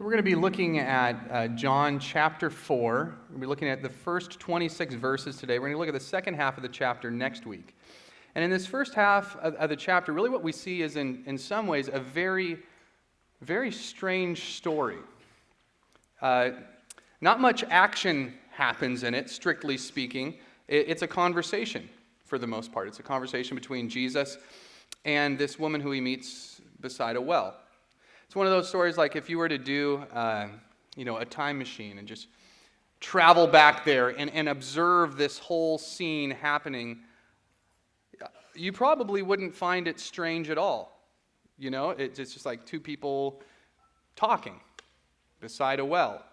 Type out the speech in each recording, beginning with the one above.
So we're going to be looking at John chapter 4. We're going to be looking at the first 26 verses today. We're going to look at the second half of the chapter next week. And in this first half of the chapter, really what we see is in some ways a very, very strange story. Not much action happens in it, strictly speaking. It's a conversation for the most part. It's a conversation between Jesus and this woman who he meets beside a well. It's one of those stories like if you were to do, a time machine and just travel back there and observe this whole scene happening, you probably wouldn't find it strange at all. It's just like two people talking beside a well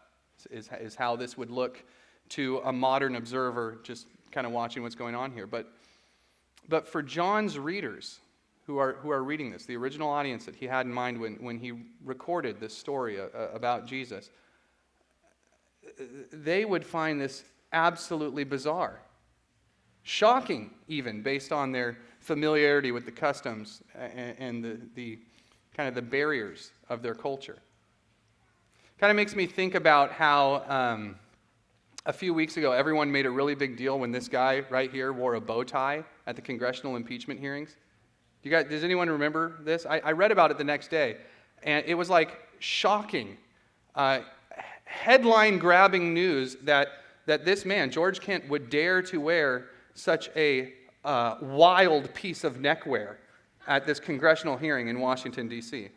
is how this would look to a modern observer just kind of watching what's going on here. But for John's readers who are reading this, the original audience that he had in mind when he recorded this story about Jesus, they would find this absolutely bizarre, shocking even, based on their familiarity with the customs and the kind of the barriers of their culture. Kind of makes me think about how a few weeks ago everyone made a really big deal when this guy right here wore a bow tie at the congressional impeachment hearings. Does anyone remember this? I read about it the next day, and it was like shocking, headline-grabbing news that this man, George Kent, would dare to wear such a wild piece of neckwear at this congressional hearing in Washington, D.C.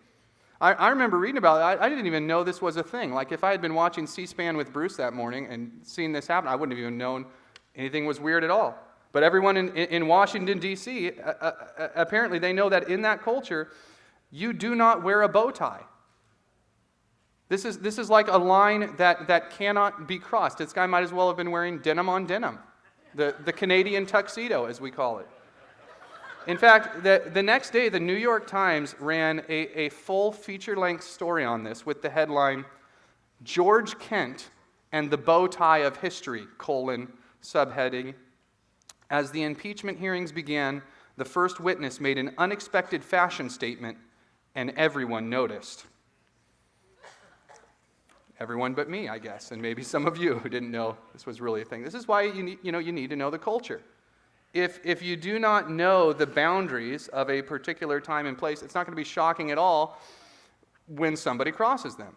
I remember reading about it. I didn't even know this was a thing. Like, if I had been watching C-SPAN with Bruce that morning and seen this happen, I wouldn't have even known anything was weird at all. But everyone in Washington, D.C., apparently they know that in that culture, you do not wear a bow tie. This is like a line that cannot be crossed. This guy might as well have been wearing denim on denim, the Canadian tuxedo, as we call it. In fact, the next day, the New York Times ran a full feature-length story on this with the headline, "George Kent and the Bow Tie of History, subheading, as the impeachment hearings began, the first witness made an unexpected fashion statement, and everyone noticed." Everyone but me, I guess, and maybe some of you who didn't know this was really a thing. This is why you need to know the culture. If you do not know the boundaries of a particular time and place, it's not going to be shocking at all when somebody crosses them.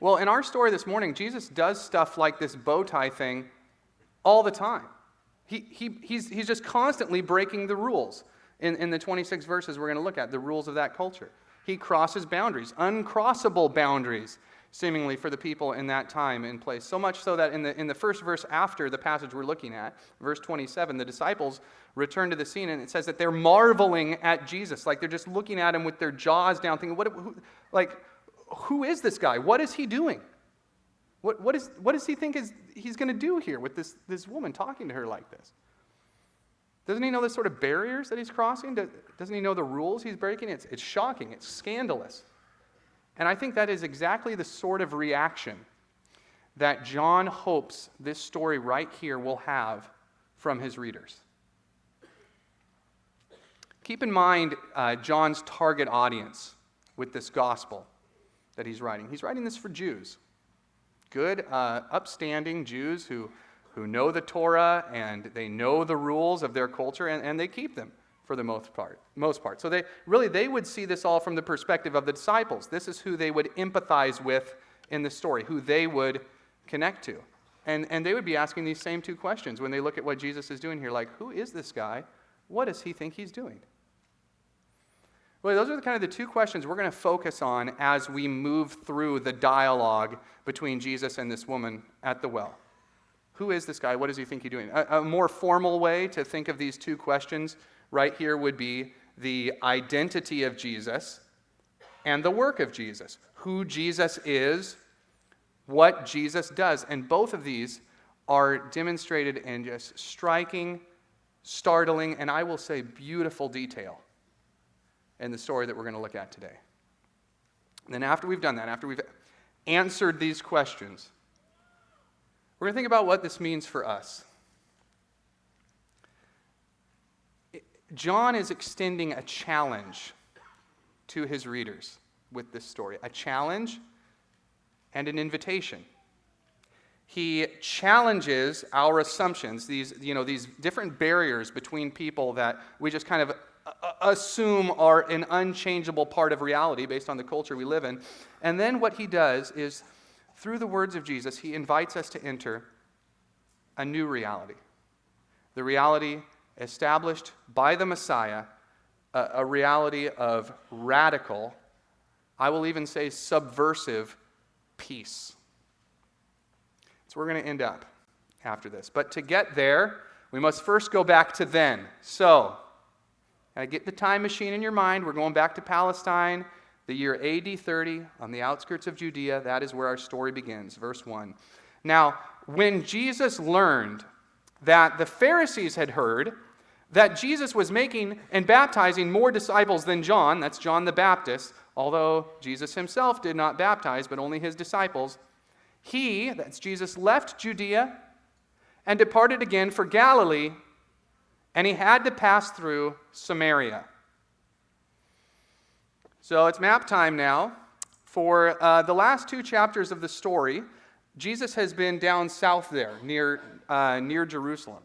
Well, in our story this morning, Jesus does stuff like this bow tie thing all the time. He's just constantly breaking the rules in the 26 verses we're going to look at, the rules of that culture. He crosses boundaries, uncrossable boundaries, seemingly for the people in that time and place. So much so that in the first verse after the passage we're looking at, verse 27, the disciples return to the scene, and it says that they're marveling at Jesus. Like they're just looking at him with their jaws down, thinking, who is this guy? What is he doing? What does he think he's going to do here with this woman talking to her like this? Doesn't he know the sort of barriers that he's crossing? Doesn't he know the rules he's breaking? It's shocking. It's scandalous. And I think that is exactly the sort of reaction that John hopes this story right here will have from his readers. Keep in mind John's target audience with this gospel that he's writing. He's writing this for Jews. Good, upstanding Jews who know the Torah and they know the rules of their culture and they keep them for the most part. So they would see this all from the perspective of the disciples. This is who they would empathize with in the story, who they would connect to. And they would be asking these same two questions when they look at what Jesus is doing here, like, who is this guy? What does he think he's doing? Well, those are the kind of the two questions we're going to focus on as we move through the dialogue between Jesus and this woman at the well. Who is this guy? What does he think he's doing? A more formal way to think of these two questions right here would be the identity of Jesus and the work of Jesus. Who Jesus is, what Jesus does. And both of these are demonstrated in just striking, startling, and I will say beautiful detail in the story that we're going to look at today. And then after we've done that, after we've answered these questions, we're going to think about what this means for us. John is extending a challenge to his readers with this story, a challenge and an invitation. He challenges our assumptions, these different barriers between people that we just kind of assume are an unchangeable part of reality based on the culture we live in. And then what he does is, through the words of Jesus, he invites us to enter a new reality. The reality established by the Messiah, a reality of radical, I will even say subversive peace. So we're going to end up after this. But to get there, we must first go back to then. So, get the time machine in your mind. We're going back to Palestine, the year AD 30, on the outskirts of Judea. That is where our story begins, verse 1. Now, when Jesus learned that the Pharisees had heard that Jesus was making and baptizing more disciples than John, that's John the Baptist, although Jesus himself did not baptize, but only his disciples, he, that's Jesus, left Judea and departed again for Galilee, and he had to pass through Samaria. So it's map time now. For the last 2 chapters of the story, Jesus has been down south there, near Jerusalem.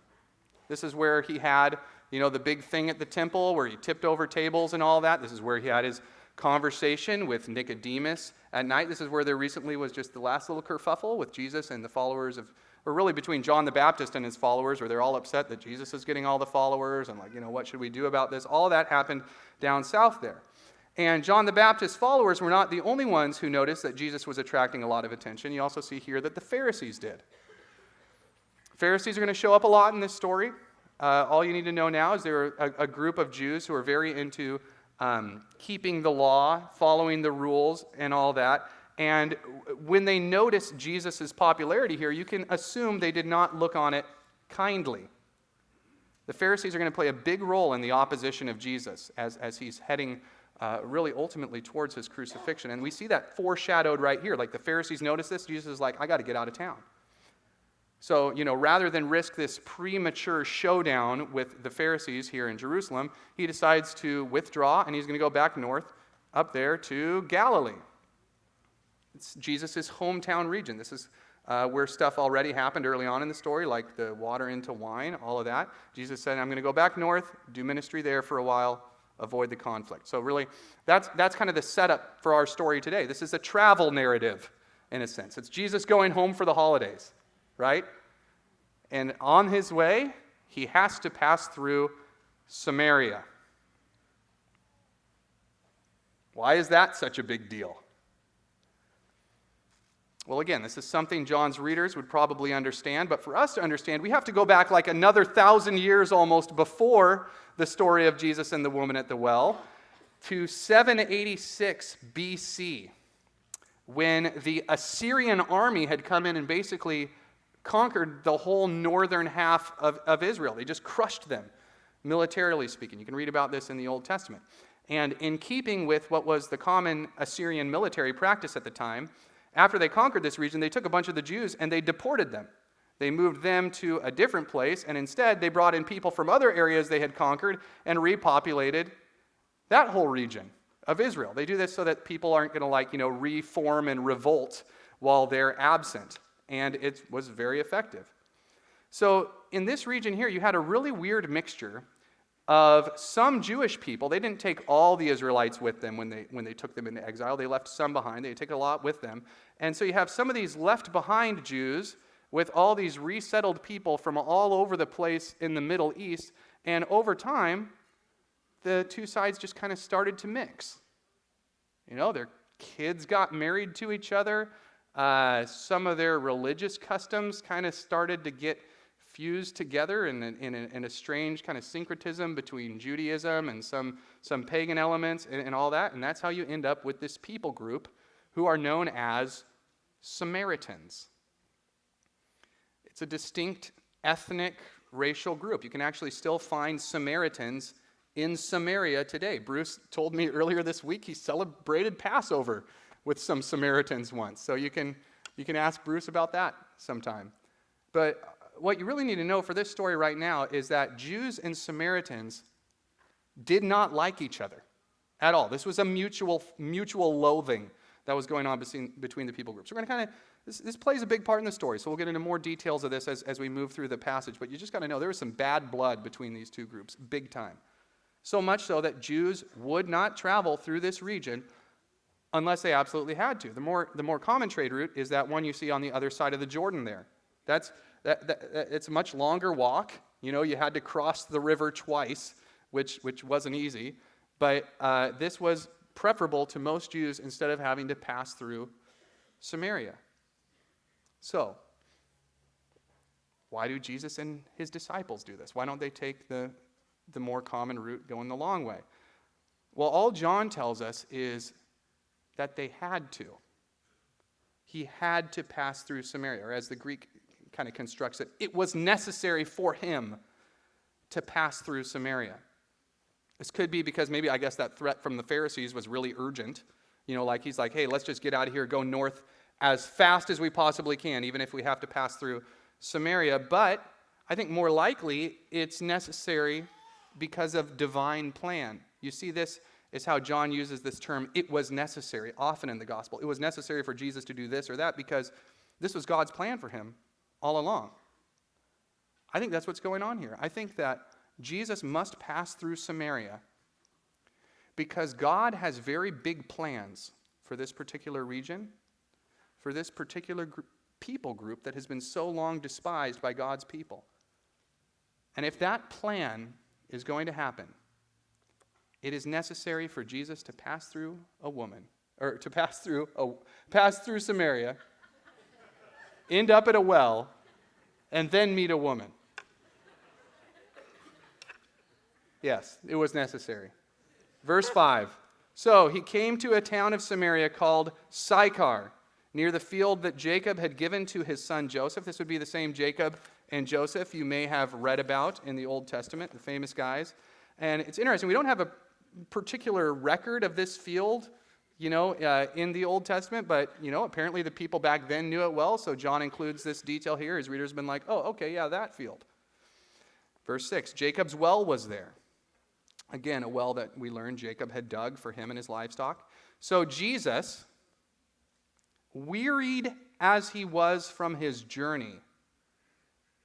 This is where he had, the big thing at the temple, where he tipped over tables and all that. This is where he had his conversation with Nicodemus at night. This is where there recently was just the last little kerfuffle with Jesus and the followers of, or really between John the Baptist and his followers, where they're all upset that Jesus is getting all the followers, and what should we do about this? All of that happened down south there. And John the Baptist's followers were not the only ones who noticed that Jesus was attracting a lot of attention. You also see here that the Pharisees did. Pharisees are going to show up a lot in this story. All you need to know now is they're a group of Jews who are very into keeping the law, following the rules, and all that. And when they notice Jesus' popularity here, you can assume they did not look on it kindly. The Pharisees are going to play a big role in the opposition of Jesus as he's heading really ultimately towards his crucifixion. And we see that foreshadowed right here. Like the Pharisees notice this, Jesus is like, I got to get out of town. So, rather than risk this premature showdown with the Pharisees here in Jerusalem, he decides to withdraw, and he's going to go back north up there to Galilee. It's Jesus' hometown region. This is where stuff already happened early on in the story, like the water into wine, all of that. Jesus said, I'm going to go back north, do ministry there for a while, avoid the conflict. So really, that's kind of the setup for our story today. This is a travel narrative, in a sense. It's Jesus going home for the holidays, right? And on his way, he has to pass through Samaria. Why is that such a big deal? Well, again, this is something John's readers would probably understand, but for us to understand, we have to go back like another 1,000 years almost before the story of Jesus and the woman at the well, to 786 BC, when the Assyrian army had come in and basically conquered the whole northern half of Israel. They just crushed them, militarily speaking. You can read about this in the Old Testament. And in keeping with what was the common Assyrian military practice at the time, after they conquered this region, they took a bunch of the Jews and they deported them. They moved them to a different place, and instead they brought in people from other areas they had conquered and repopulated that whole region of Israel. They do this so that people aren't going to reform and revolt while they're absent. And it was very effective. So in this region here, you had a really weird mixture of some Jewish people. They didn't take all the Israelites with them when they took them into exile. They left some behind. They took a lot with them. And so you have some of these left behind Jews with all these resettled people from all over the place in the Middle East. And over time, the two sides just kind of started to mix. Their kids got married to each other. Some of their religious customs kind of started to get fused together in a strange kind of syncretism between Judaism and some pagan elements and all that. And that's how you end up with this people group who are known as Samaritans. It's a distinct ethnic, racial group. You can actually still find Samaritans in Samaria today. Bruce told me earlier this week he celebrated Passover with some Samaritans once. So you can ask Bruce about that sometime. But what you really need to know for this story right now is that Jews and Samaritans did not like each other at all. This was a mutual loathing that was going on between the people groups. We're going to kind of, this plays a big part in the story, so we'll get into more details of this as we move through the passage, but you just got to know there was some bad blood between these two groups, big time. So much so that Jews would not travel through this region unless they absolutely had to. The more common trade route is that one you see on the other side of the Jordan there. It's a much longer walk. You had to cross the river twice, which wasn't easy, but this was preferable to most Jews instead of having to pass through Samaria. So, why do Jesus and his disciples do this? Why don't they take the more common route going the long way? Well, all John tells us is that they had to. He had to pass through Samaria, or as the Greek kind of constructs it, it was necessary for him to pass through Samaria. This could be because maybe, I guess, that threat from the Pharisees was really urgent. He's like, hey, let's just get out of here, go north as fast as we possibly can, even if we have to pass through Samaria. But I think more likely it's necessary because of divine plan. You see, this is how John uses this term, it was necessary, often in the gospel. It was necessary for Jesus to do this or that because this was God's plan for him all along. I think that's what's going on here. I think that Jesus must pass through Samaria because God has very big plans for this particular region, for this particular people group that has been so long despised by God's people. And if that plan is going to happen, it is necessary for Jesus to pass through a woman, or to pass through Samaria, end up at a well, and then meet a woman. Yes, it was necessary. Verse 5. So he came to a town of Samaria called Sychar, near the field that Jacob had given to his son Joseph. This would be the same Jacob and Joseph you may have read about in the Old Testament, the famous guys. And it's interesting, we don't have a particular record of this field, in the Old Testament, but, apparently the people back then knew it well, so John includes this detail here. His readers have been like, oh, okay, yeah, that field. Verse 6, Jacob's well was there. Again, a well that we learned Jacob had dug for him and his livestock. So Jesus, wearied as he was from his journey,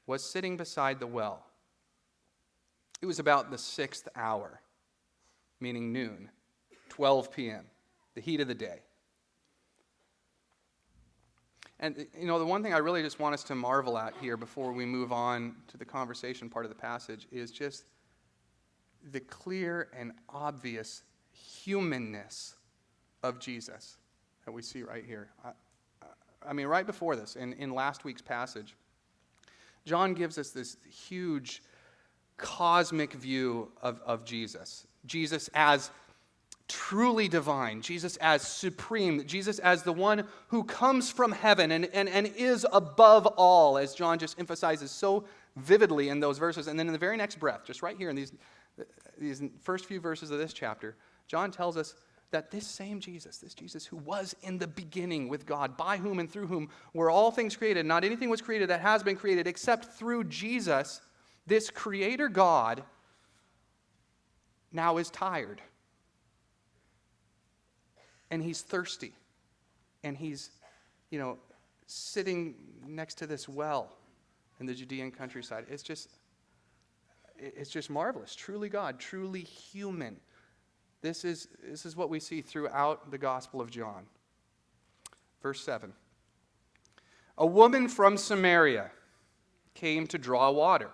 was sitting beside the well. It was about the 6th hour, meaning noon, 12 p.m., the heat of the day. And, the one thing I really just want us to marvel at here before we move on to the conversation part of the passage is just the clear and obvious humanness of Jesus that we see right here. Right before this, in last week's passage, John gives us this huge cosmic view of Jesus. Jesus as truly divine, Jesus as supreme, Jesus as the one who comes from heaven and is above all, as John just emphasizes so vividly in those verses. And then in the very next breath, just right here in these first few verses of this chapter, John tells us that this same Jesus, this Jesus who was in the beginning with God, by whom and through whom were all things created, not anything was created that has been created except through Jesus, this creator God now is tired. And he's thirsty. And he's, sitting next to this well in the Judean countryside. It's just marvelous. Truly God, truly human. This is what we see throughout the Gospel of John. Verse 7. A woman from Samaria came to draw water.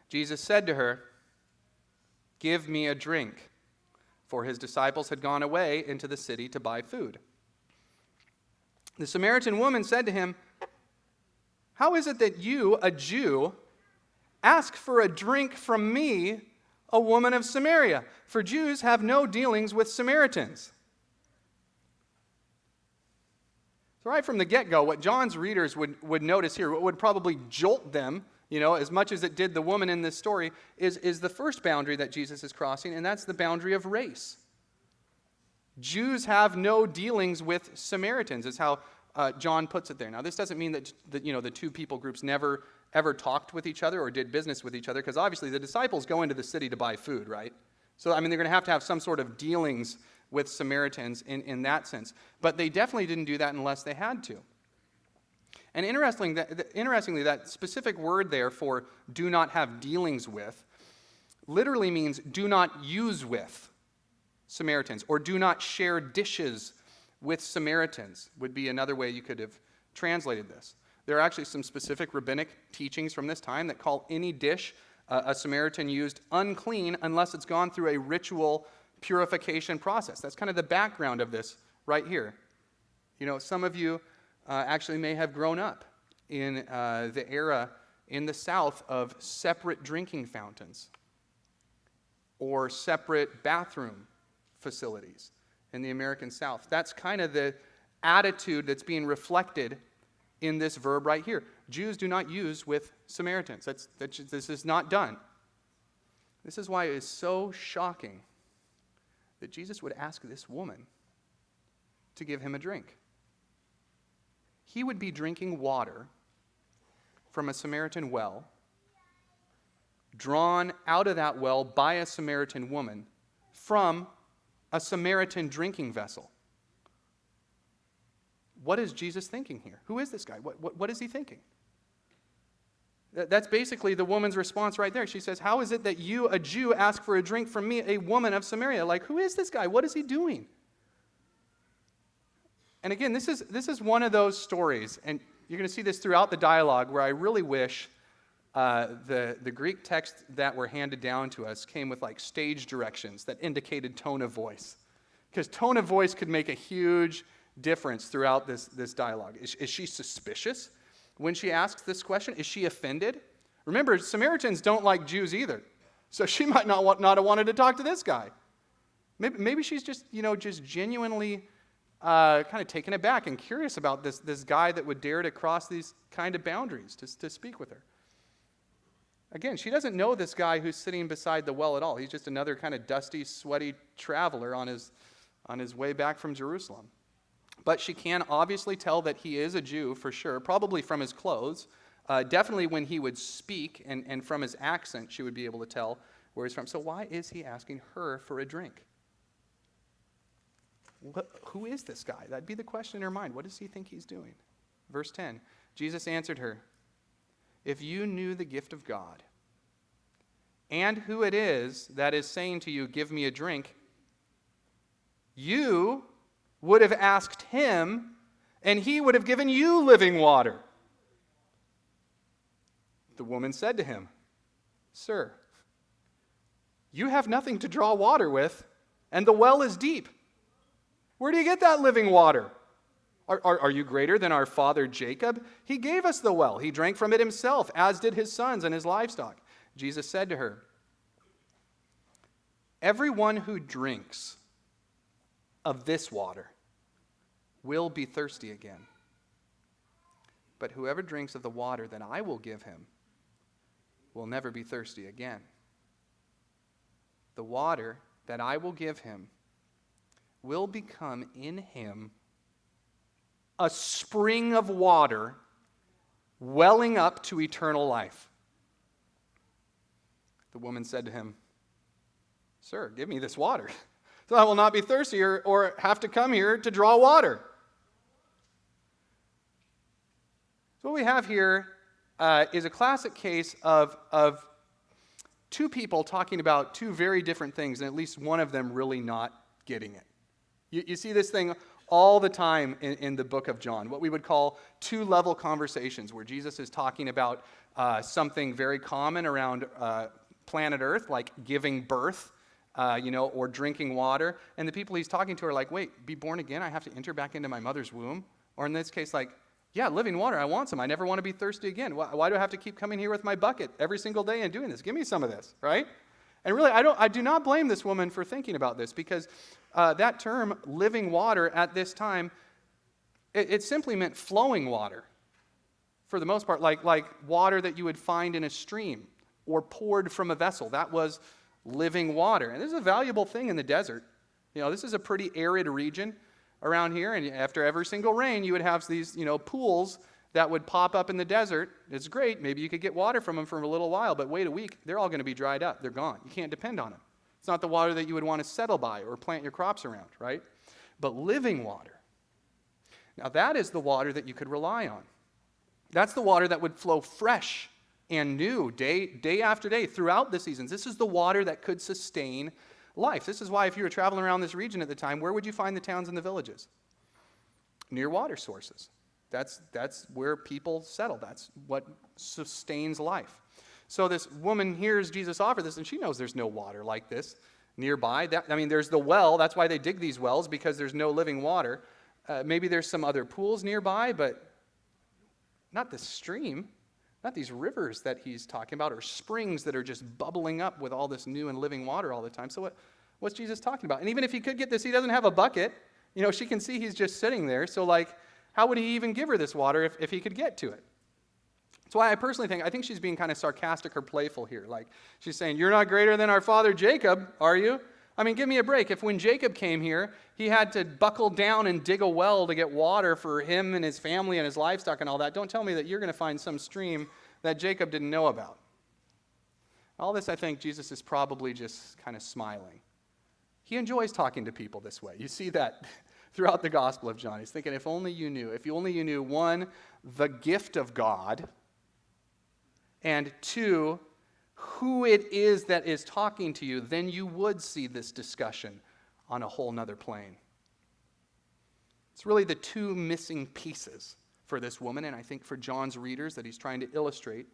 Jesus said to her, "Give me a drink," for his disciples had gone away into the city to buy food. The Samaritan woman said to him, "How is it that you, a Jew, ask for a drink from me, a woman of Samaria? For Jews have no dealings with Samaritans." So right from the get-go, what John's readers would notice here, what would probably jolt them, as much as it did the woman in this story, is the first boundary that Jesus is crossing, and that's the boundary of race. Jews have no dealings with Samaritans, is how John puts it there. Now, this doesn't mean that the two people groups never ever talked with each other or did business with each other, because obviously the disciples go into the city to buy food, right? So, they're going to have some sort of dealings with Samaritans in that sense. But they definitely didn't do that unless they had to. And interestingly, that specific word there for do not have dealings with literally means do not use with Samaritans, or do not share dishes with Samaritans would be another way you could have translated this. There are actually some specific rabbinic teachings from this time that call any dish a Samaritan used unclean unless it's gone through a ritual purification process. That's kind of the background of this right here. Some of you actually may have grown up in the era in the South of separate drinking fountains or separate bathroom facilities in the American South. That's kind of the attitude that's being reflected in this verb right here. Jews do not use with Samaritans. This is not done. This is why it is so shocking that Jesus would ask this woman to give him a drink. He would be drinking water from a Samaritan well, drawn out of that well by a Samaritan woman from a Samaritan drinking vessel. What is Jesus thinking here? Who is this guy? What is he thinking? That's basically the woman's response right there. She says, how is it that you, a Jew, ask for a drink from me, a woman of Samaria? Like, who is this guy? What is he doing? And again, this is one of those stories, and you're going to see this throughout the dialogue, where I really wish the Greek text that were handed down to us came with like stage directions that indicated tone of voice. Because tone of voice could make a huge difference throughout this dialogue. Is she suspicious when she asks this question? Is she offended? Remember, Samaritans don't like Jews either. So she might not have wanted to talk to this guy. Maybe she's just genuinely kind of taken aback and curious about this guy that would dare to cross these kind of boundaries to speak with her. Again, she doesn't know this guy who's sitting beside the well at all. He's just another kind of dusty, sweaty traveler on his way back from Jerusalem. But she can obviously tell that he is a Jew for sure, probably from his clothes. Definitely when he would speak, and from his accent, she would be able to tell where he's from. So why is he asking her for a drink? Who is this guy? That'd be the question in her mind. What does he think he's doing? Verse 10, Jesus answered her, if you knew the gift of God, and who it is that is saying to you, give me a drink, you would have asked him, and he would have given you living water. The woman said to him, sir, you have nothing to draw water with, and the well is deep. Where do you get that living water? Are you greater than our father Jacob? He gave us the well. He drank from it himself, as did his sons and his livestock. Jesus said to her, everyone who drinks of this water will be thirsty again. But whoever drinks of the water that I will give him will never be thirsty again. The water that I will give him will become in him a spring of water welling up to eternal life. The woman said to him, sir, give me this water, so I will not be thirsty or have to come here to draw water. So what we have here is a classic case of two people talking about two very different things, and at least one of them really not getting it. You see this thing all the time in the book of John, what we would call two-level conversations, where Jesus is talking about something very common around planet Earth, like giving birth, or drinking water. And the people he's talking to are like, wait, be born again? I have to enter back into my mother's womb? Or in this case, like, yeah, living water, I want some. I never want to be thirsty again. Why do I have to keep coming here with my bucket every single day and doing this? Give me some of this, right? And really, I do not blame this woman for thinking about this, because that term, living water, at this time, it simply meant flowing water, for the most part, like water that you would find in a stream or poured from a vessel. That was living water. And this is a valuable thing in the desert. This is a pretty arid region around here, and after every single rain, you would have these, pools that would pop up in the desert. It's great. Maybe you could get water from them for a little while, but wait a week, they're all going to be dried up. They're gone. You can't depend on them. It's not the water that you would want to settle by or plant your crops around, right? But living water. Now that is the water that you could rely on. That's the water that would flow fresh and new day after day throughout the seasons. This is the water that could sustain life. This is why if you were traveling around this region at the time, where would you find the towns and the villages? Near water sources. That's where people settle. That's what sustains life. So this woman hears Jesus offer this, and she knows there's no water like this nearby. There's the well. That's why they dig these wells, because there's no living water. Maybe there's some other pools nearby, but not the stream, not these rivers that he's talking about, or springs that are just bubbling up with all this new and living water all the time. So what's Jesus talking about? And even if he could get this, he doesn't have a bucket. She can see he's just sitting there. So how would he even give her this water if he could get to it? That's why I personally think she's being kind of sarcastic or playful here. Like she's saying, you're not greater than our father Jacob, are you? Give me a break. If when Jacob came here, he had to buckle down and dig a well to get water for him and his family and his livestock and all that, don't tell me that you're going to find some stream that Jacob didn't know about. All this, I think, Jesus is probably just kind of smiling. He enjoys talking to people this way. You see that throughout the Gospel of John. He's thinking, if only you knew, one, the gift of God, and two, who it is that is talking to you, then you would see this discussion on a whole nother plane. It's really the two missing pieces for this woman, and I think for John's readers that he's trying to illustrate.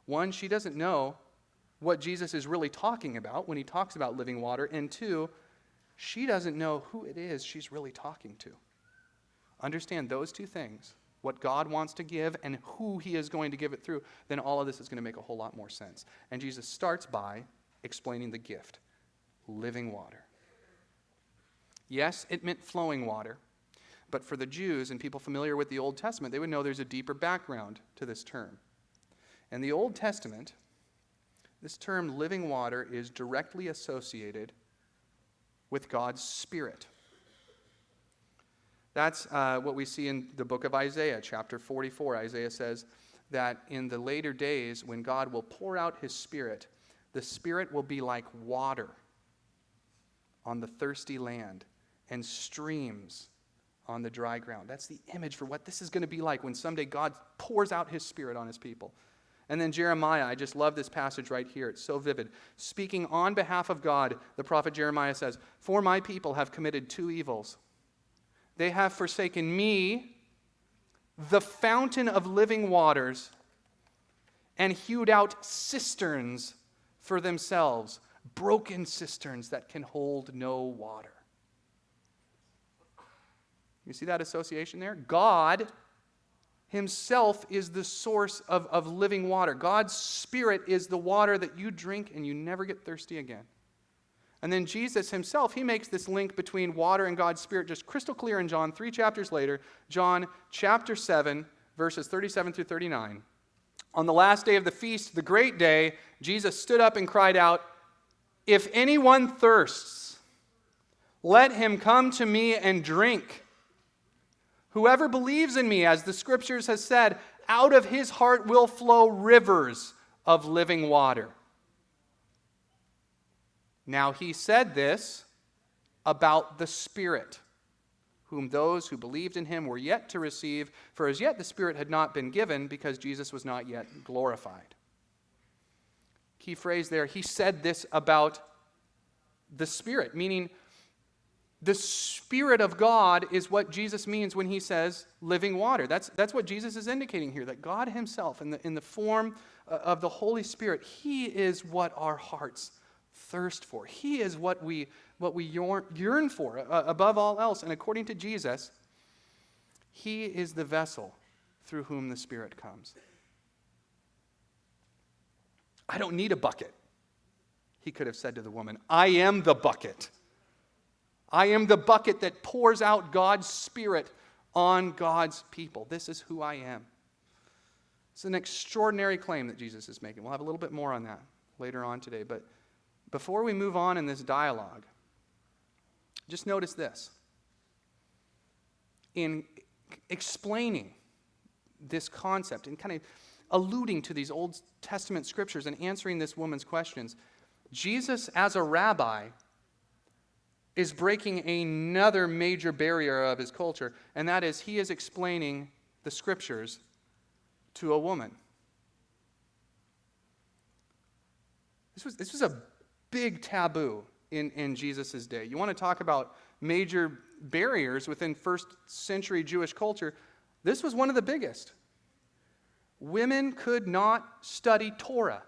One, she doesn't know what Jesus is really talking about when he talks about living water, and two, she doesn't know who it is she's really talking to. Understand those two things, what God wants to give and who he is going to give it through, then all of this is going to make a whole lot more sense. And Jesus starts by explaining the gift, living water. Yes, it meant flowing water, but for the Jews and people familiar with the Old Testament, they would know there's a deeper background to this term. In the Old Testament, this term living water is directly associated with God's Spirit. That's what we see in the book of Isaiah, chapter 44. Isaiah says that in the later days, when God will pour out his Spirit, the Spirit will be like water on the thirsty land and streams on the dry ground. That's the image for what this is going to be like when someday God pours out his Spirit on his people. And then Jeremiah, I just love this passage right here. It's so vivid. Speaking on behalf of God, the prophet Jeremiah says, "For my people have committed two evils. They have forsaken me, the fountain of living waters, and hewed out cisterns for themselves, broken cisterns that can hold no water." You see that association there? God himself is the source of living water. God's Spirit is the water that you drink and you never get thirsty again. And then Jesus himself, he makes this link between water and God's Spirit just crystal clear in John 3 chapters later. John chapter 7, verses 37 through 39. On the last day of the feast, the great day, Jesus stood up and cried out, "If anyone thirsts, let him come to me and drink. Whoever believes in me, as the Scriptures has said, out of his heart will flow rivers of living water." Now he said this about the Spirit, whom those who believed in him were yet to receive, for as yet the Spirit had not been given because Jesus was not yet glorified. Key phrase there, he said this about the Spirit, meaning the Spirit of God is what Jesus means when he says living water. That's what Jesus is indicating here, that God himself, in the form of the Holy Spirit, he is what our hearts thirst for. He is what we yearn for above all else. And according to Jesus, he is the vessel through whom the Spirit comes. "I don't need a bucket," he could have said to the woman. "I am the bucket. I am the bucket that pours out God's Spirit on God's people. This is who I am." It's an extraordinary claim that Jesus is making. We'll have a little bit more on that later on today. But before we move on in this dialogue, just notice this. In explaining this concept and kind of alluding to these Old Testament scriptures and answering this woman's questions, Jesus, as a rabbi, is breaking another major barrier of his culture, and that is he is explaining the scriptures to a woman. This was a big taboo in Jesus' day. You want to talk about major barriers within first century Jewish culture? This was one of the biggest. Women could not study Torah,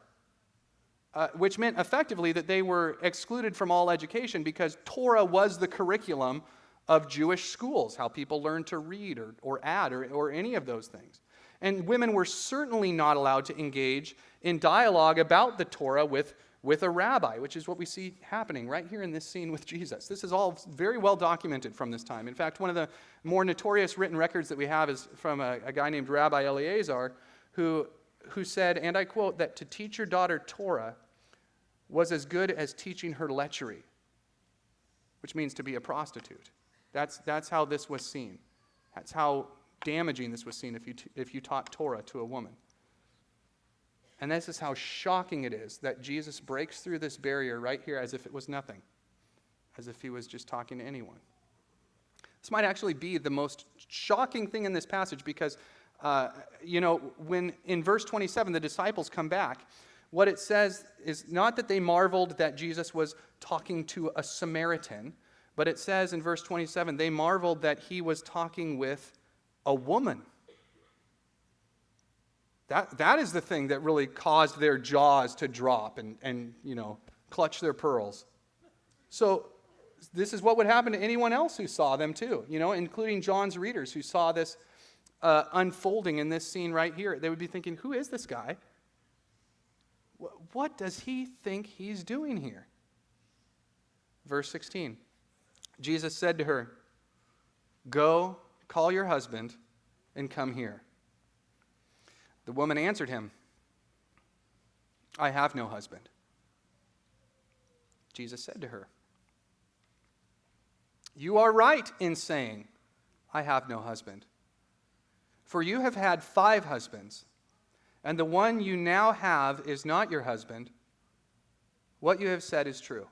which meant effectively that they were excluded from all education because Torah was the curriculum of Jewish schools, how people learned to read or add or any of those things. And women were certainly not allowed to engage in dialogue about the Torah with a rabbi, which is what we see happening right here in this scene with Jesus. This is all very well documented from this time. In fact, one of the more notorious written records that we have is from a guy named Rabbi Eleazar, who said, and I quote, that to teach your daughter Torah was as good as teaching her lechery, which means to be a prostitute. That's how this was seen. That's how damaging this was seen if you taught Torah to a woman. And this is how shocking it is that Jesus breaks through this barrier right here as if it was nothing, as if he was just talking to anyone. This might actually be the most shocking thing in this passage because, when in verse 27 the disciples come back, what it says is not that they marveled that Jesus was talking to a Samaritan, but it says in verse 27, they marveled that he was talking with a woman. That is the thing that really caused their jaws to drop and clutch their pearls. So this is what would happen to anyone else who saw them too, including John's readers who saw this unfolding in this scene right here. They would be thinking, who is this guy? What does he think he's doing here? Verse 16, Jesus said to her, "Go, call your husband and come here." The woman answered him, "I have no husband." Jesus said to her, "You are right in saying, 'I have no husband.' For you have had 5 husbands, and the one you now have is not your husband. What you have said is true."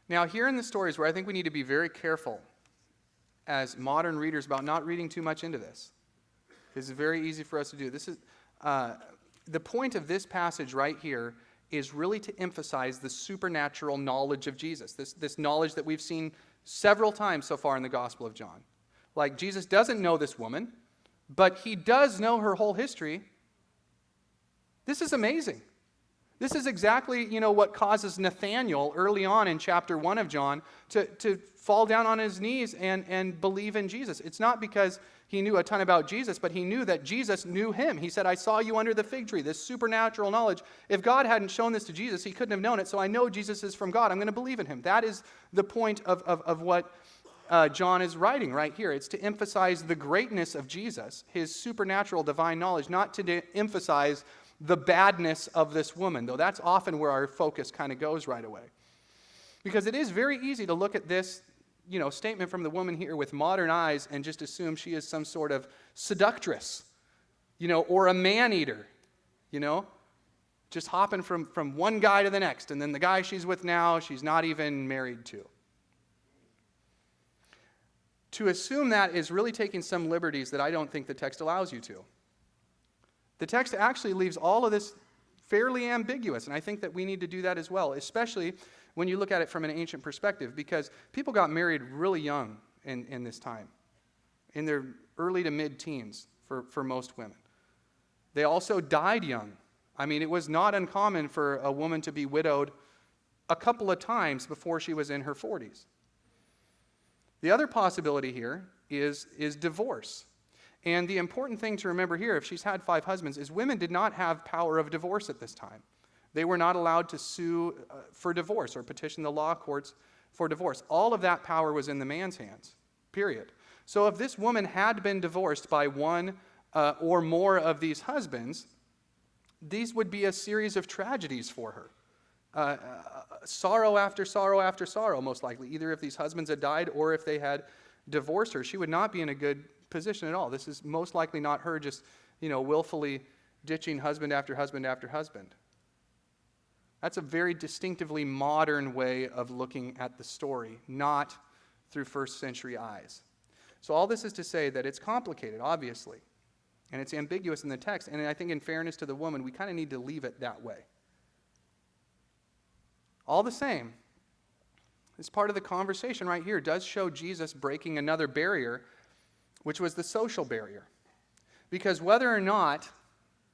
Now, here in the stories where I think we need to be very careful as modern readers about not reading too much into this. This is very easy for us to do. This is the point of this passage right here is really to emphasize the supernatural knowledge of Jesus. This knowledge that we've seen several times so far in the Gospel of John. Like, Jesus doesn't know this woman, but he does know her whole history. This is amazing. This is exactly, what causes Nathanael early on in chapter 1 of John to fall down on his knees and believe in Jesus. It's not because he knew a ton about Jesus, but he knew that Jesus knew him. He said, "I saw you under the fig tree," this supernatural knowledge. If God hadn't shown this to Jesus, he couldn't have known it, so I know Jesus is from God. I'm going to believe in him. That is the point of what John is writing right here. It's to emphasize the greatness of Jesus, his supernatural divine knowledge, not to emphasize the badness of this woman, though that's often where our focus kind of goes right away. Because it is very easy to look at this, statement from the woman here with modern eyes and just assume she is some sort of seductress, or a man-eater, just hopping from one guy to the next, and then the guy she's with now, she's not even married to. To assume that is really taking some liberties that I don't think the text allows you to. The text actually leaves all of this fairly ambiguous, and I think that we need to do that as well, especially when you look at it from an ancient perspective, because people got married really young in this time, in their early to mid-teens for most women. They also died young. I mean, it was not uncommon for a woman to be widowed a couple of times before she was in her 40s. The other possibility here is divorce. And the important thing to remember here, if she's had 5 husbands, is women did not have power of divorce at this time. They were not allowed to sue for divorce or petition the law courts for divorce. All of that power was in the man's hands, period. So if this woman had been divorced by one or more of these husbands, these would be a series of tragedies for her. Sorrow after sorrow after sorrow, most likely, either if these husbands had died or if they had divorced her. She would not be in a good position at all. This is most likely not her just, willfully ditching husband after husband after husband. That's a very distinctively modern way of looking at the story, not through first century eyes. So all this is to say that it's complicated, obviously, and it's ambiguous in the text, and I think in fairness to the woman, we kind of need to leave it that way. All the same, this part of the conversation right here does show Jesus breaking another barrier, which was the social barrier. Because whether or not,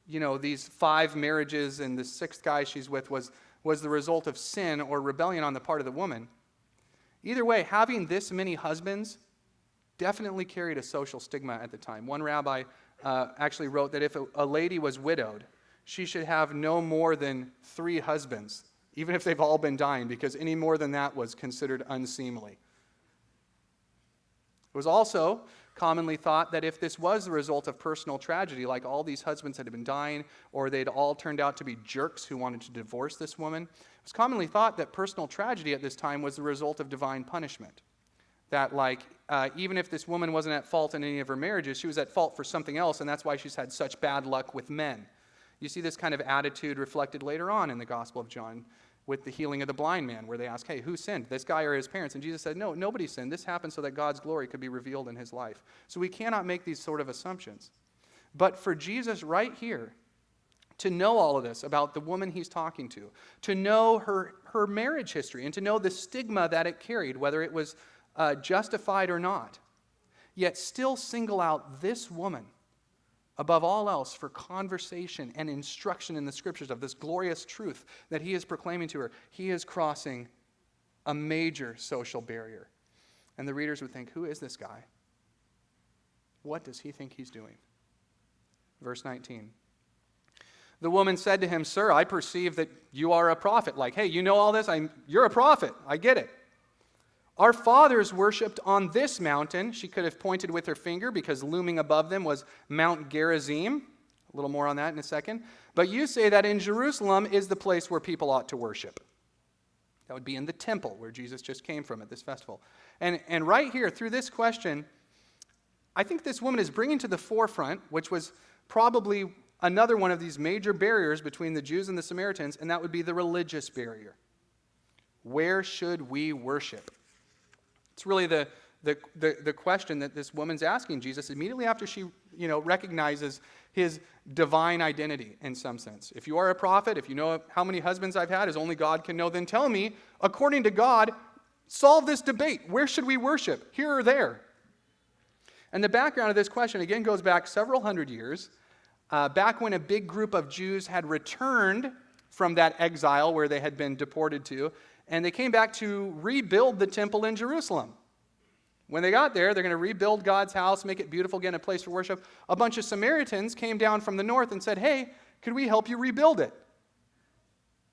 these 5 marriages and the 6th guy she's with was the result of sin or rebellion on the part of the woman, either way, having this many husbands definitely carried a social stigma at the time. One rabbi actually wrote that if a lady was widowed, she should have no more than 3 husbands, even if they've all been dying, because any more than that was considered unseemly. It was also commonly thought that if this was the result of personal tragedy, like all these husbands had been dying, or they'd all turned out to be jerks who wanted to divorce this woman, it was commonly thought that personal tragedy at this time was the result of divine punishment. That even if this woman wasn't at fault in any of her marriages, she was at fault for something else, and that's why she's had such bad luck with men. You see this kind of attitude reflected later on in the Gospel of John with the healing of the blind man, where they ask, hey, who sinned, this guy or his parents? And Jesus said, no, nobody sinned. This happened so that God's glory could be revealed in his life. So we cannot make these sort of assumptions. But for Jesus right here to know all of this about the woman he's talking to know her marriage history, and to know the stigma that it carried, whether it was justified or not, yet still single out this woman above all else for conversation and instruction in the scriptures of this glorious truth that he is proclaiming to her, he is crossing a major social barrier. And the readers would think, who is this guy? What does he think he's doing? Verse 19. The woman said to him, Sir, I perceive that you are a prophet. Like, hey, you know all this? You're a prophet. I get it. Our fathers worshipped on this mountain. She could have pointed with her finger because looming above them was Mount Gerizim. A little more on that in a second. But you say that in Jerusalem is the place where people ought to worship. That would be in the temple where Jesus just came from at this festival. And right here, through this question, I think this woman is bringing to the forefront, which was probably another one of these major barriers between the Jews and the Samaritans, and that would be the religious barrier. Where should we worship? It's really the question that this woman's asking Jesus immediately after she, recognizes his divine identity in some sense. If you are a prophet, if you know how many husbands I've had, as only God can know, then tell me, according to God, solve this debate. Where should we worship? Here or there? And the background of this question, again, goes back several hundred years, back when a big group of Jews had returned from that exile where they had been deported to, and they came back to rebuild the temple in Jerusalem. When they got there, they're going to rebuild God's house, make it beautiful, again, a place for worship. A bunch of Samaritans came down from the north and said, hey, could we help you rebuild it?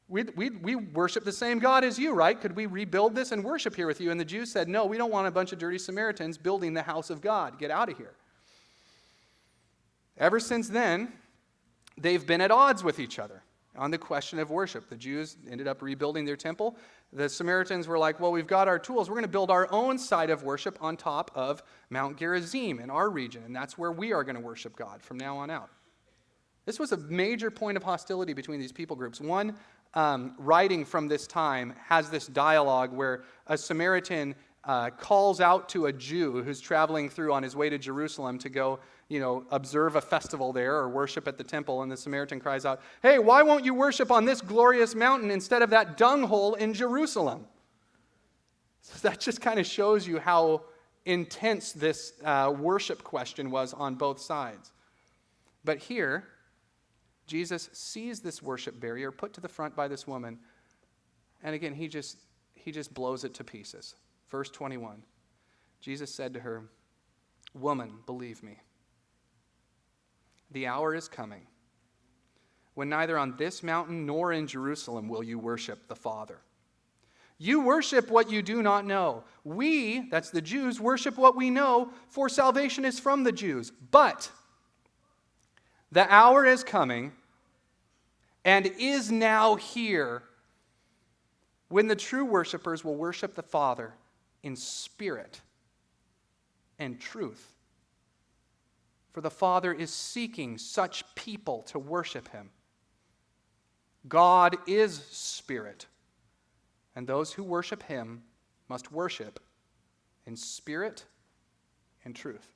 We worship the same God as you, right? Could we rebuild this and worship here with you? And the Jews said, no, we don't want a bunch of dirty Samaritans building the house of God. Get out of here. Ever since then, they've been at odds with each other on the question of worship. The Jews ended up rebuilding their temple. The Samaritans were like, well, we've got our tools. We're going to build our own site of worship on top of Mount Gerizim in our region, and that's where we are going to worship God from now on out. This was a major point of hostility between these people groups. One writing from this time has this dialogue where a Samaritan calls out to a Jew who's traveling through on his way to Jerusalem to go observe a festival there or worship at the temple, and the Samaritan cries out, hey, why won't you worship on this glorious mountain instead of that dung hole in Jerusalem? So that just kind of shows you how intense this worship question was on both sides. But here, Jesus sees this worship barrier put to the front by this woman, and again, he just blows it to pieces. Verse 21, Jesus said to her, Woman, believe me, the hour is coming when neither on this mountain nor in Jerusalem will you worship the Father. You worship what you do not know. We, that's the Jews, worship what we know, for salvation is from the Jews. But the hour is coming and is now here when the true worshipers will worship the Father in spirit and truth. for the Father is seeking such people to worship him. God is spirit, and those who worship him must worship in spirit and truth.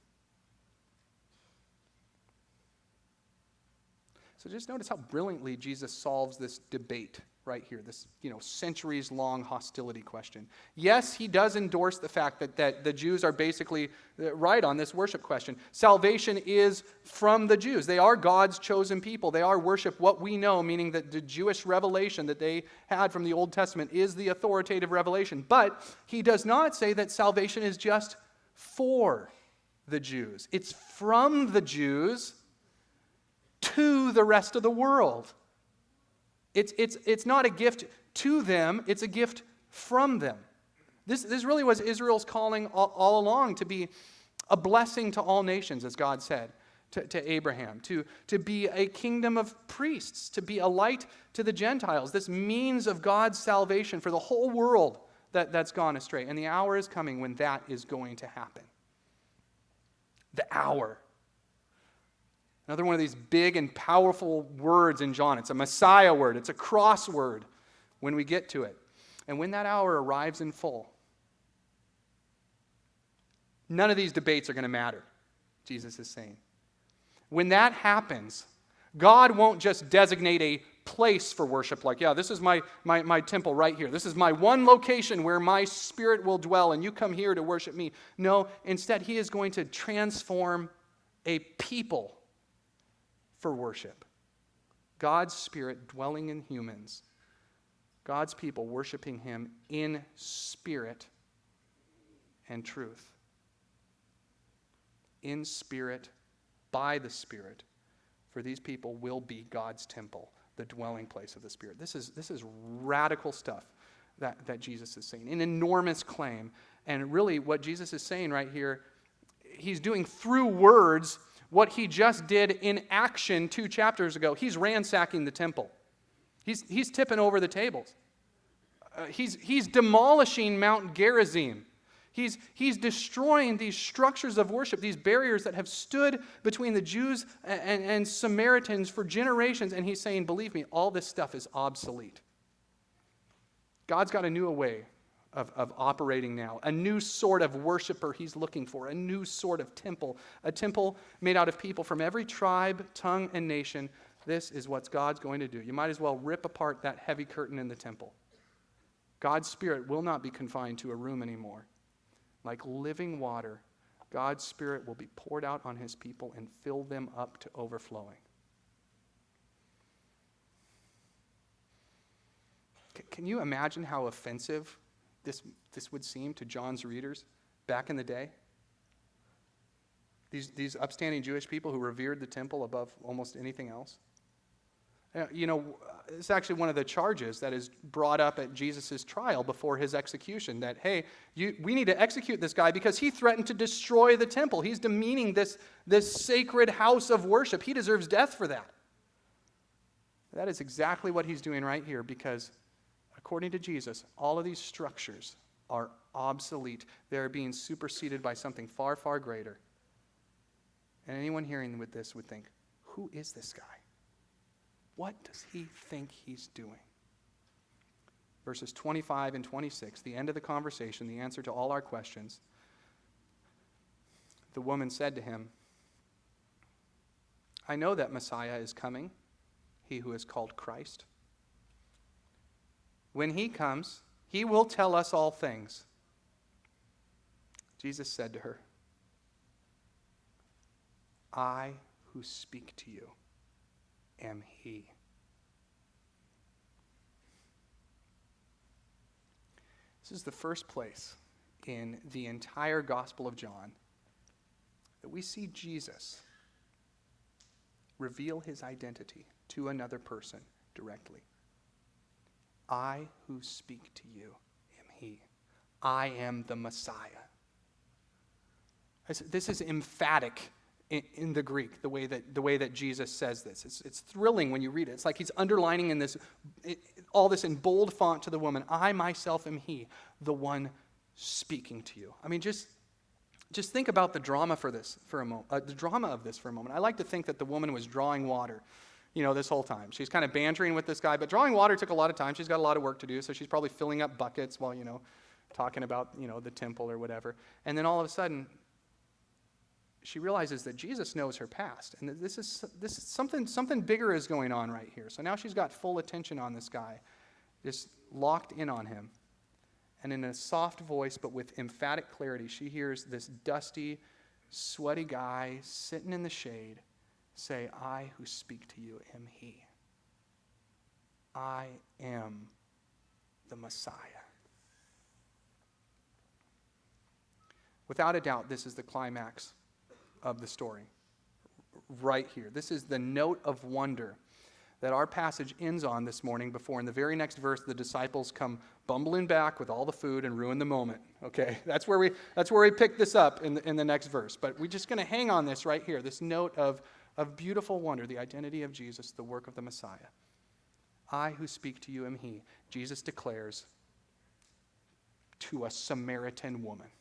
So just notice how brilliantly Jesus solves this debate right here, this centuries-long hostility question. Yes, he does endorse the fact that the Jews are basically right on this worship question. Salvation is from the Jews. They are God's chosen people. They are worship what we know, meaning that the Jewish revelation that they had from the Old Testament is the authoritative revelation. But he does not say that salvation is just for the Jews. It's from the Jews to the rest of the world. It's not a gift to them, it's a gift from them. This really was Israel's calling all along, to be a blessing to all nations, as God said to Abraham, to be a kingdom of priests, to be a light to the Gentiles, this means of God's salvation for the whole world that's gone astray. And the hour is coming when that is going to happen. The hour. Another one of these big and powerful words in John. It's a Messiah word. It's a cross word when we get to it. And when that hour arrives in full, none of these debates are going to matter, Jesus is saying. When that happens, God won't just designate a place for worship like, this is my temple right here. This is my one location where my spirit will dwell, and you come here to worship me. No, instead, he is going to transform a people for worship. God's Spirit dwelling in humans. God's people worshiping him in spirit and truth. In spirit, by the Spirit. For these people will be God's temple, the dwelling place of the Spirit. This is radical stuff that Jesus is saying. An enormous claim. And really what Jesus is saying right here, he's doing through words what he just did in action 2 chapters ago. He's ransacking the temple. He's tipping over the tables. He's demolishing Mount Gerizim. He's destroying these structures of worship, these barriers that have stood between the Jews and Samaritans for generations. And he's saying, believe me, all this stuff is obsolete. God's got a new way of operating now, a new sort of worshiper he's looking for, a new sort of temple, a temple made out of people from every tribe, tongue, and nation. This is what God's going to do. You might as well rip apart that heavy curtain in the temple. God's Spirit will not be confined to a room anymore. Like living water, God's Spirit will be poured out on his people and fill them up to overflowing. Can you imagine how offensive this would seem to John's readers back in the day? These upstanding Jewish people who revered the temple above almost anything else. It's actually one of the charges that is brought up at Jesus' trial before his execution, that, hey, we need to execute this guy because he threatened to destroy the temple. He's demeaning this sacred house of worship. He deserves death for that. That is exactly what he's doing right here, because according to Jesus, all of these structures are obsolete. They're being superseded by something far, far greater. And anyone hearing with this would think, who is this guy? What does he think he's doing? Verses 25 and 26, the end of the conversation, the answer to all our questions. The woman said to him, I know that Messiah is coming, he who is called Christ. When he comes, he will tell us all things. Jesus said to her, I who speak to you am he. This is the first place in the entire Gospel of John that we see Jesus reveal his identity to another person directly. I who speak to you am he. I am the Messiah. This is emphatic in the Greek, the way that Jesus says this. It's thrilling when you read it. It's like he's underlining all this in bold font to the woman. I myself am he, the one speaking to you. I mean, just Just think about the drama for this for a moment. The drama of this for a moment. I like to think that the woman was drawing water, this whole time. She's kind of bantering with this guy, but drawing water took a lot of time. She's got a lot of work to do, so she's probably filling up buckets while, talking about, the temple or whatever. And then all of a sudden, she realizes that Jesus knows her past, and that this is something bigger is going on right here. So now she's got full attention on this guy, just locked in on him. And in a soft voice, but with emphatic clarity, she hears this dusty, sweaty guy sitting in the shade say, "I who speak to you am he. I am the Messiah." Without a doubt, this is the climax of the story. Right here. This is the note of wonder that our passage ends on this morning before in the very next verse the disciples come bumbling back with all the food and ruin the moment. Okay, that's where we pick this up in the next verse. But we're just going to hang on this right here, this note of beautiful wonder, the identity of Jesus, the work of the Messiah. I who speak to you am he, Jesus declares to a Samaritan woman.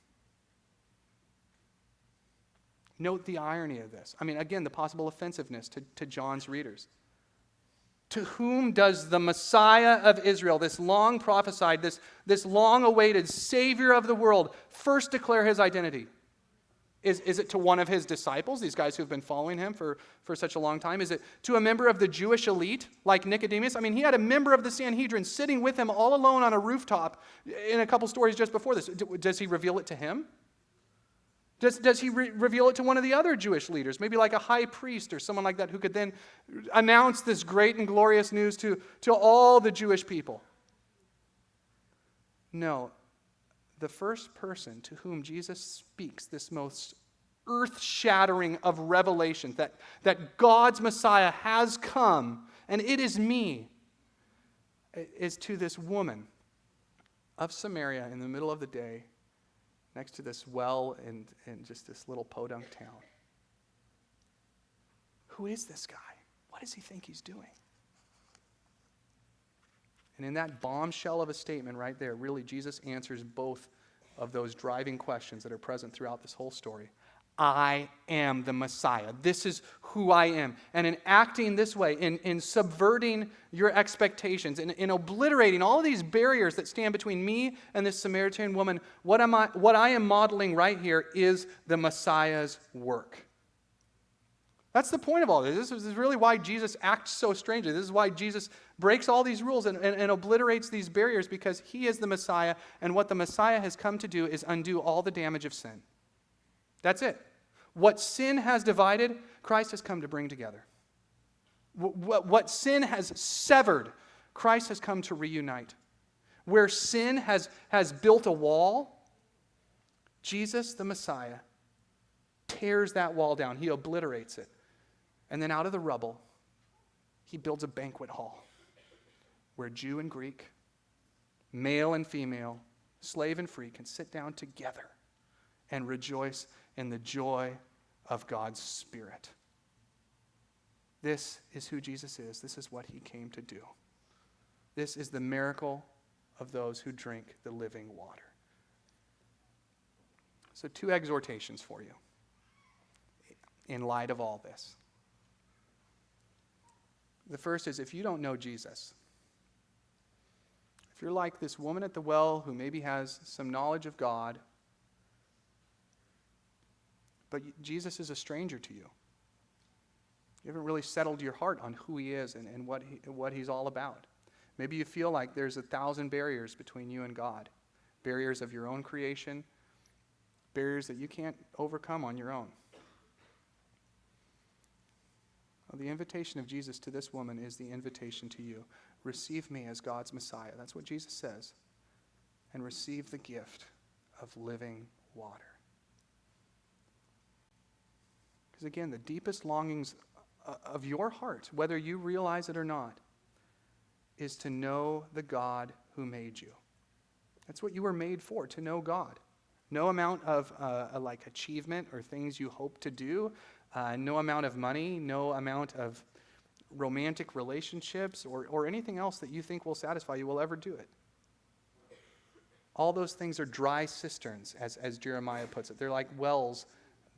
Note the irony of this. I mean, again, the possible offensiveness to John's readers. To whom does the Messiah of Israel, this long prophesied, this long awaited Savior of the world, first declare his identity? Is it to one of his disciples, these guys who have been following him for such a long time? Is it to a member of the Jewish elite like Nicodemus? I mean, he had a member of the Sanhedrin sitting with him all alone on a rooftop in a couple stories just before this. Does he reveal it to him? Does he reveal it to one of the other Jewish leaders, maybe like a high priest or someone like that who could then announce this great and glorious news to all the Jewish people? No. The first person to whom Jesus speaks this most earth-shattering of revelations, that God's Messiah has come, and it is me, is to this woman of Samaria in the middle of the day, next to this well in just this little podunk town. Who is this guy? What does he think he's doing? And in that bombshell of a statement right there, really Jesus answers both of those driving questions that are present throughout this whole story. I am the Messiah. This is who I am. And in acting this way, in subverting your expectations, in obliterating all of these barriers that stand between me and this Samaritan woman, what I am modeling right here is the Messiah's work. That's the point of all this. This is really why Jesus acts so strangely. This is why Jesus breaks all these rules and obliterates these barriers, because he is the Messiah, and what the Messiah has come to do is undo all the damage of sin. That's it. What sin has divided, Christ has come to bring together. What sin has severed, Christ has come to reunite. Where sin has built a wall, Jesus, the Messiah, tears that wall down. He obliterates it. And then out of the rubble, he builds a banquet hall where Jew and Greek, male and female, slave and free can sit down together and rejoice in the joy of God's Spirit. This is who Jesus is. This is what he came to do. This is the miracle of those who drink the living water. So 2 exhortations for you in light of all this. The first is, if you don't know Jesus, if you're like this woman at the well who maybe has some knowledge of God, but Jesus is a stranger to you. You haven't really settled your heart on who he is and what he's all about. Maybe you feel like there's 1,000 barriers between you and God. Barriers of your own creation, barriers that you can't overcome on your own. Well, the invitation of Jesus to this woman is the invitation to you. Receive me as God's Messiah. That's what Jesus says. And receive the gift of living water. Because again, the deepest longings of your heart, whether you realize it or not, is to know the God who made you. That's what you were made for, to know God. No amount of achievement or things you hope to do, no amount of money, no amount of romantic relationships or anything else that you think will satisfy you will ever do it. All those things are dry cisterns, as Jeremiah puts it. They're like wells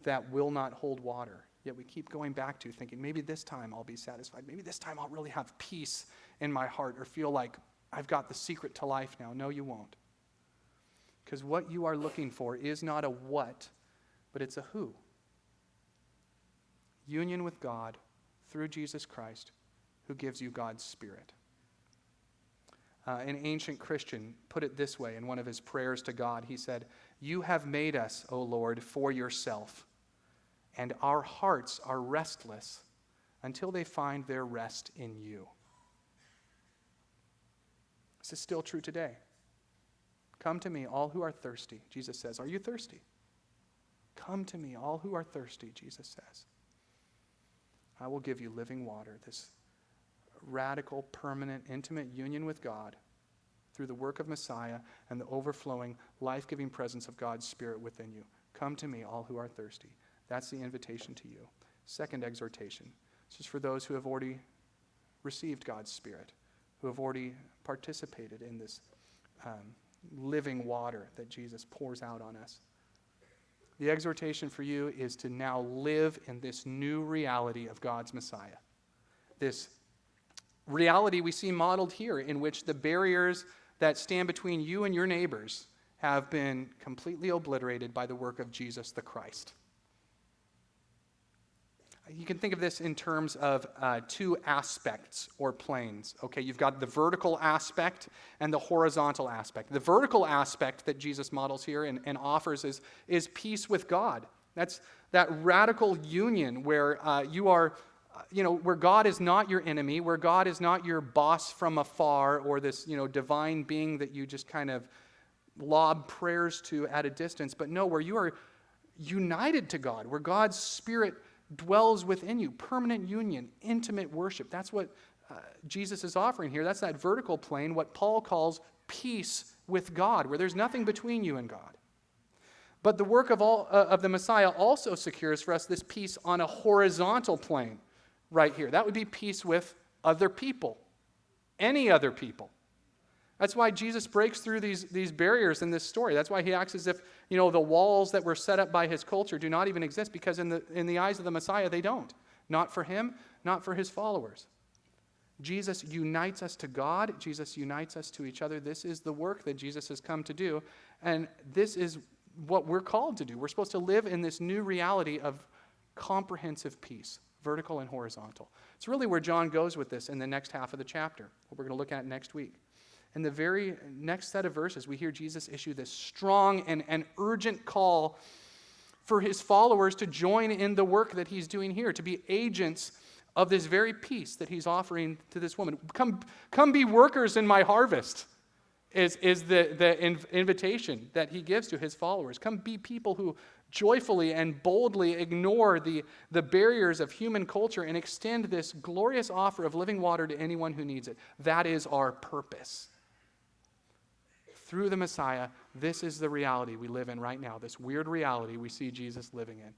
that will not hold water. Yet we keep going back to thinking, maybe this time I'll be satisfied. Maybe this time I'll really have peace in my heart or feel like I've got the secret to life now. No, you won't. Because what you are looking for is not a what, but it's a who. Union with God through Jesus Christ, who gives you God's Spirit. An ancient Christian put it this way in one of his prayers to God. He said, "You have made us, O Lord, for yourself, and our hearts are restless until they find their rest in you." This is still true today. Come to me, all who are thirsty, Jesus says. Are you thirsty? Come to me, all who are thirsty, Jesus says. I will give you living water, this radical, permanent, intimate union with God through the work of Messiah and the overflowing, life-giving presence of God's Spirit within you. Come to me, all who are thirsty. That's the invitation to you. Second exhortation. This is for those who have already received God's Spirit, who have already participated in this living water that Jesus pours out on us. The exhortation for you is to now live in this new reality of God's Messiah. This reality we see modeled here, in which the barriers that stand between you and your neighbors have been completely obliterated by the work of Jesus the Christ. You can think of this in terms of two aspects or planes. Okay, you've got the vertical aspect and the horizontal aspect. The vertical aspect that Jesus models here and offers is peace with God. That's that radical union where you are, where God is not your enemy, where God is not your boss from afar, or this, divine being that you just kind of lob prayers to at a distance. But no, where you are united to God, where God's Spirit dwells within you. Permanent union, intimate worship. That's what Jesus is offering here. That's that vertical plane, what Paul calls peace with God, where there's nothing between you and God. But the work of the Messiah also secures for us this peace on a horizontal plane right here. That would be peace with other people, any other people. That's why Jesus breaks through these barriers in this story. That's why he acts as if, the walls that were set up by his culture do not even exist, because in the eyes of the Messiah, they don't. Not for him, not for his followers. Jesus unites us to God. Jesus unites us to each other. This is the work that Jesus has come to do, and this is what we're called to do. We're supposed to live in this new reality of comprehensive peace, vertical and horizontal. It's really where John goes with this in the next half of the chapter, what we're going to look at next week. In the very next set of verses, we hear Jesus issue this strong and urgent call for his followers to join in the work that he's doing here, to be agents of this very peace that he's offering to this woman. Come be workers in my harvest is the invitation that he gives to his followers. Come be people who joyfully and boldly ignore the barriers of human culture and extend this glorious offer of living water to anyone who needs it. That is our purpose. Through the Messiah, this is the reality we live in right now, this weird reality we see Jesus living in.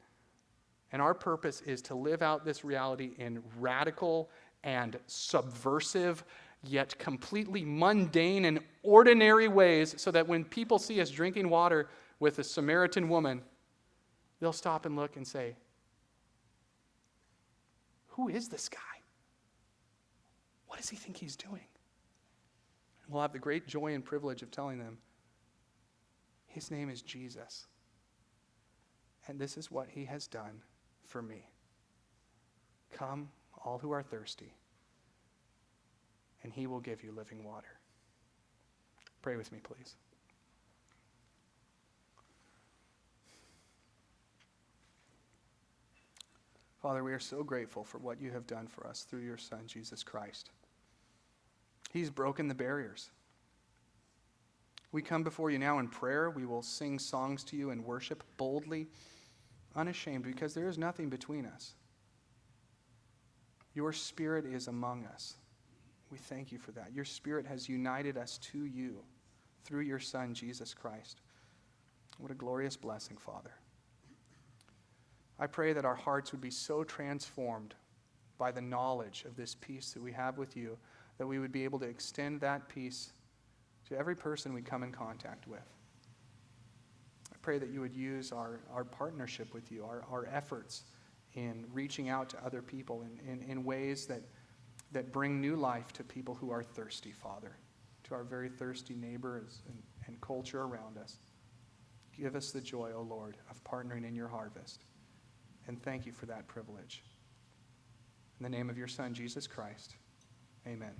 And our purpose is to live out this reality in radical and subversive, yet completely mundane and ordinary ways, so that when people see us drinking water with a Samaritan woman, they'll stop and look and say, "Who is this guy? What does he think he's doing?" We'll have the great joy and privilege of telling them, his name is Jesus. And this is what he has done for me. Come, all who are thirsty, and he will give you living water. Pray with me, please. Father, we are so grateful for what you have done for us through your Son, Jesus Christ. He's broken the barriers. We come before you now in prayer. We will sing songs to you and worship boldly, unashamed, because there is nothing between us. Your Spirit is among us. We thank you for that. Your Spirit has united us to you through your Son, Jesus Christ. What a glorious blessing, Father. I pray that our hearts would be so transformed by the knowledge of this peace that we have with you, that we would be able to extend that peace to every person we come in contact with. I pray that you would use our partnership with you, our efforts in reaching out to other people in ways that bring new life to people who are thirsty, Father, to our very thirsty neighbors and culture around us. Give us the joy, O Lord, of partnering in your harvest. And thank you for that privilege. In the name of your Son, Jesus Christ, amen.